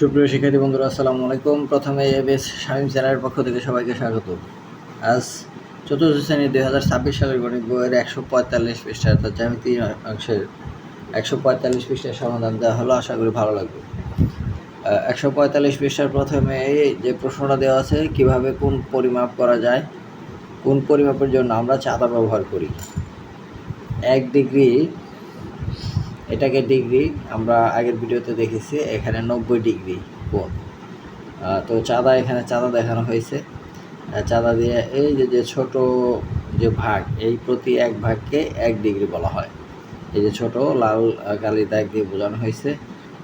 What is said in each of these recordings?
সুপ্রিয় শিক্ষার্থী বন্ধুরা, আসসালামু আলাইকুম। প্রথমে এবিএস শামীম চ্যানেলের পক্ষ থেকে সবাইকে স্বাগত। আজ চতুর্থ শ্রেণী 2026 সালের গণিত বইয়ের 145 পৃষ্ঠা অর্থাৎ জ্যামিতি অংশের 145 পৃষ্ঠার সমাধান দেওয়া হলো। আশা করি ভালো লাগবে। 145 পৃষ্ঠার প্রথমে যে প্রশ্নটা দেওয়া আছে, কিভাবে কোণ পরিমাপ করা যায়, কোণ পরিমাপের জন্য আমরা চাঁদা ব্যবহার করি। 1 ডিগ্রি, এটাকে ডিগ্রি আমরা আগের ভিডিওতে দেখেছি। এখানে 90 ডিগ্রি কোণ। তো এখানে চাঁদা দেখানো হয়েছে। চাঁদা দিয়ে এই যে ছোট যে ভাগ, এই প্রতি এক ভাগকে 1 ডিগ্রি বলা হয়। এই যে ছোট লাল কালি দাগ দিয়ে বোঝানো হয়েছে।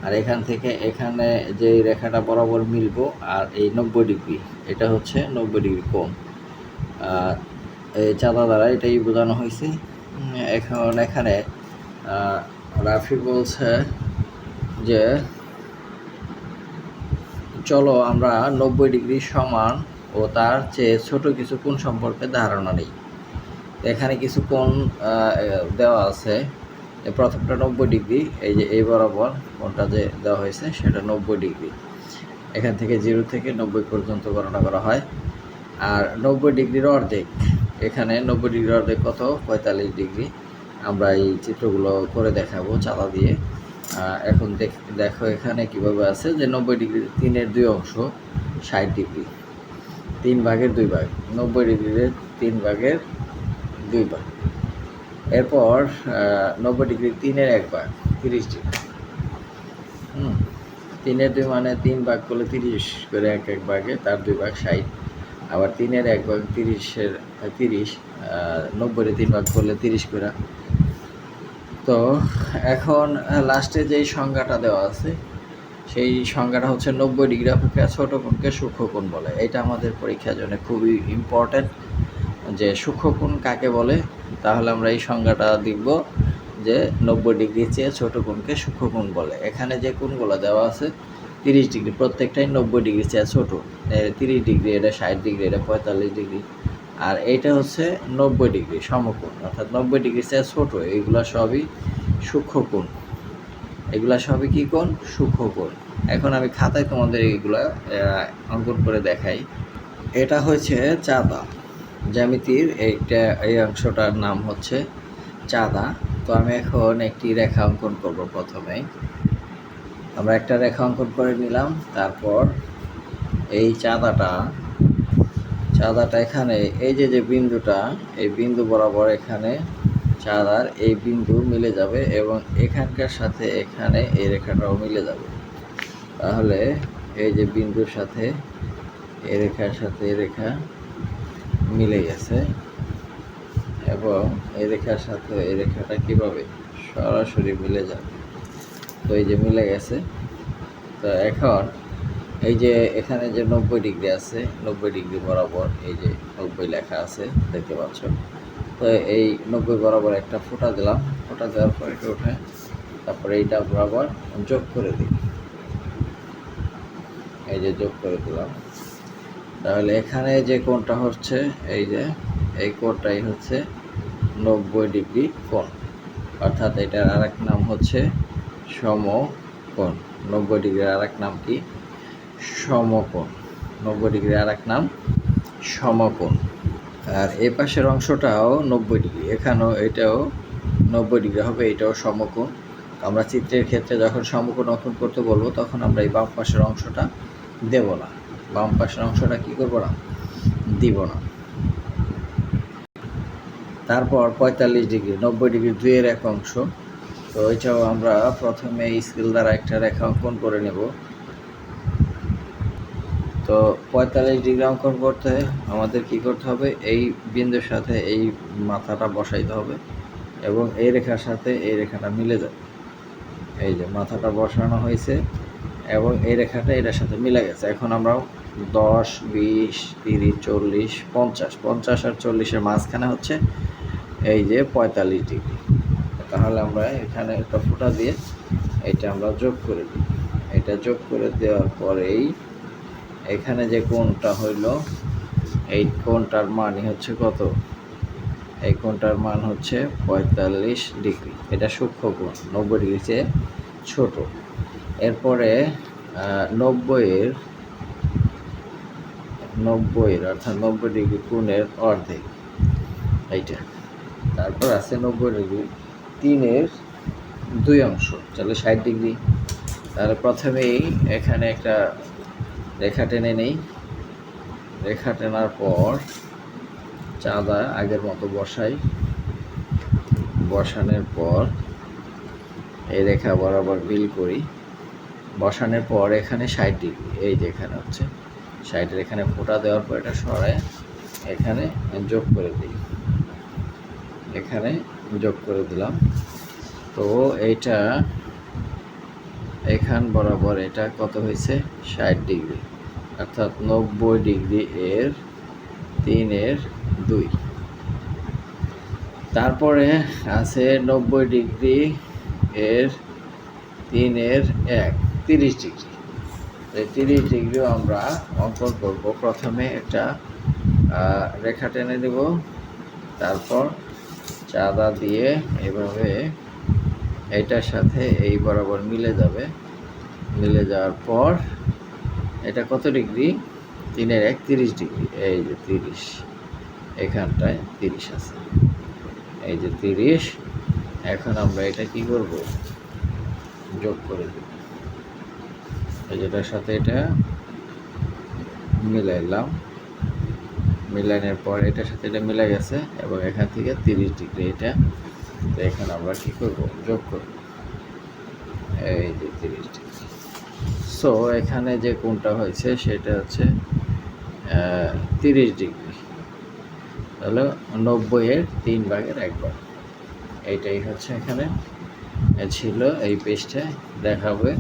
আর এখান থেকে এখানে যে রেখাটা বরাবর মিলবো আর এই 90 ডিগ্রি, এটা হচ্ছে 90 ডিগ্রি কোণ। এই চাঁদা দ্বারা এটাই বোঝানো হয়েছে। এখন এখানে রাফি বলছে যে চলো আমরা 90 ডিগ্রি সমান ও তার চেয়ে ছোট কিছু কোণ সম্পর্কে ধারণা নেই। এখানে কিছু কোণ দেওয়া আছে। প্রথমটা 90 ডিগ্রি, এই যে এই বরাবর কোণটা যে দেওয়া হয়েছে সেটা 90 ডিগ্রি। এখান থেকে 0 থেকে 90 পর্যন্ত গণনা করা হয়। আর 90 ডিগ্রির অর্ধেক, এখানে 90 ডিগ্রির অর্ধেক কত? 45 ডিগ্রি। আমরা এই চিত্রগুলো করে দেখাবো চাঁদা দিয়ে। এখন দেখো এখানে কিভাবে আছে যে 90 ডিগ্রির 3-এর 2 অংশ 60 ডিগ্রি, 3 ভাগের 2 ভাগ, 90 ডিগ্রির 3 ভাগের 2 ভাগ। এরপর 90 ডিগ্রির 3-এর 1 ভাগ 30 ডিগ্রি। 3-এর 2 মানে 3 ভাগ করলে 30 করে, এক ভাগে তার 2 ভাগ 60। আবার 3-এর 1 ভাগ 30-এর 30, 90-এর 3 ভাগ করলে 30 করে। তো এখন লাস্টে যেই সংজ্ঞাটা দেওয়া আছে, সেই সংজ্ঞাটা হচ্ছে 90 ডিগ্রি অপেক্ষা ছোট কোণকে সূক্ষ্ম কোণ বলে। এটা আমাদের পরীক্ষার জন্য খুবই ইম্পর্ট্যান্ট যে সূক্ষ্ম কোণ কাকে বলে। তাহলে আমরা এই সংজ্ঞাটা দেখব যে 90 ডিগ্রির চেয়ে ছোট কোণকে সূক্ষ্ম কোণ বলে। এখানে যে কোণগুলো দেওয়া আছে 30 ডিগ্রি, প্রত্যেকটাই 90 ডিগ্রির চেয়ে ছোট। 30 ডিগ্রি, এটা 60 ডিগ্রি, এটা 45 ডিগ্রি। আর এইটা হচ্ছে 90 ডিগ্রি সমকোণ, অর্থাৎ 90 ডিগ্রির চেয়ে ছোট। এইগুলো সবই সূক্ষ্ম কোণ। এগুলা সবই কী কোণ? সূক্ষ্ম কোণ। এখন আমি খাতায় তোমাদের এইগুলো অঙ্কন করে দেখাই। এটা হচ্ছে চাঁদা, জ্যামিতির এই অংশটার নাম হচ্ছে চাঁদা। তো আমি এখন একটি রেখা অঙ্কন করব। প্রথমেই আমরা একটা রেখা অঙ্কন করে নিলাম। তারপর এই চাঁদাটা এখানে এই যে বিন্দুটা, এই বিন্দু বরাবর এখানে চাঁদার এই বিন্দু মিলে যাবে এবং এখানকার সাথে এখানে এই রেখাটাও মিলে যাবে। তাহলে এই যে বিন্দুর সাথে এই রেখার সাথে এই রেখা মিলে গেছে এবং এই রেখার সাথে এই রেখাটা কীভাবে সরাসরি মিলে যাবে। তো এই যে মিলে গেছে। তো এখন এই যে এখানে যে 90 ডিগ্রি আছে, 90 ডিগ্রি বরাবর এই যে 90 লেখা আছে, দেখতে পাচ্ছ। তো এই 90 বরাবর একটা ফোঁটা দিলাম। ফোঁটা দেওয়ার পর এটা উঠে তারপরে এইটা বরাবর যোগ করে দিই। এই যে যোগ করে দিলাম। তাহলে এখানে যে কোণটা হচ্ছে এই যে এই কোণটাই হচ্ছে 90 ডিগ্রি কোণ, অর্থাৎ এটার আরেক নাম হচ্ছে সমকোণ। 90 ডিগ্রির আরেক নাম কি? সমকোণ। 90 ডিগ্রির আরেক নাম সমকোণ। আর এই পাশের অংশটাও 90 ডিগ্রি, এখানেও এটাও 90 ডিগ্রি হবে, এটাও সমকোণ। আমরা চিত্রের ক্ষেত্রে যখন সমকোণ অঙ্কন করতে বলবো তখন আমরা এই বাম পাশের অংশটা দেব না, বাম পাশের অংশটা কী করবো না, দিব না। তারপর 45 ডিগ্রি, 90 ডিগ্রি 2-এর 1 অংশ। তো এটাও আমরা প্রথমে স্কেল দ্বারা একটা রেখা অঙ্কন করে নেব। তো 45 ডিগ্রি অঙ্কন করতে আমাদের কি করতে হবে? এই বিন্দুর সাথে এই মাথাটা বসাইতে হবে এবং এই রেখার সাথে এই রেখাটা মিলে যাবে। এই যে মাথাটা বসানো হয়েছে এবং এই রেখাটা এটার সাথে মিলে গেছে। এখন আমরা 10, 20, 30, 40, 50, 50 আর 40-এর মাঝখানে হচ্ছে এই যে 45 ডিগ্রি। তাহলে আমরা এখানে একটা ফোঁটা দিয়ে এটা আমরা যোগ করে দিই। এটা যোগ করে দেওয়ার পরেই এখানে যে কোণটা হইল, এই কোণটার মানই হচ্ছে কত? এই কোণটার মান হচ্ছে 45 ডিগ্রি। এটা সূক্ষ্ম কোণ, 90 ডিগ্রির চেয়ে ছোট। এরপরে 90-এর অর্থাৎ 90 ডিগ্রি কোণের অর্ধেক এইটা। তারপর আছে 90 ডিগ্রি 3-এর 2 অংশ, তাহলে 60 ডিগ্রি। তাহলে প্রথমেই এখানে একটা রেখা টেনে নেই। রেখা টেনার পর চাঁদা আগের মতো বসাই। বসানোর পর এই রেখা বরাবর বিল করি। বসানোর পর এখানে 60 ডিগ্রি, এই যে এখানে হচ্ছে 60-এর এখানে ফোঁটা দেওয়ার পর এটা সরায় এখানে যোগ করে দিই। এখানে যোগ করে দিলাম। তো এইটা এখান বরাবর এটা কত হয়েছে? 60 ডিগ্রি, অর্থাৎ 90 ডিগ্রি এর 3-এর 2। তারপরে আছে 90 ডিগ্রি এর 3-এর 1, 30 ডিগ্রি। এই 30 ডিগ্রিও আমরা অঙ্কন করব। প্রথমে একটা রেখা টেনে দেব, তারপর চাঁদা দিয়ে এভাবে এইটার সাথে এই বরাবর মিলে যাবে। মিলে যাওয়ার পর এটা কত ডিগ্রি? 3-এর 1, 30 ডিগ্রি। এই যে 30, এখানটায় 30 আছে, এই যে 30। এখন আমরা এটা কি করব? যোগ করে দেব। যেটার সাথে এটা মিলাইলাম, মিলানোর পর এটার সাথে এটা মিলে গেছে এবং এখান থেকে 30 ডিগ্রি এটা। তো এখানে আমরা কি করব? যোগ করব, এই যে 30 ডিগ্রি। সো এখানে যে কোণটা হয়েছে সেটা হচ্ছে 30 ডিগ্রি। তাহলে 90-এর 3/1 এইটাই হচ্ছে এখানে ছিল। এই পেজটা দেখাবে।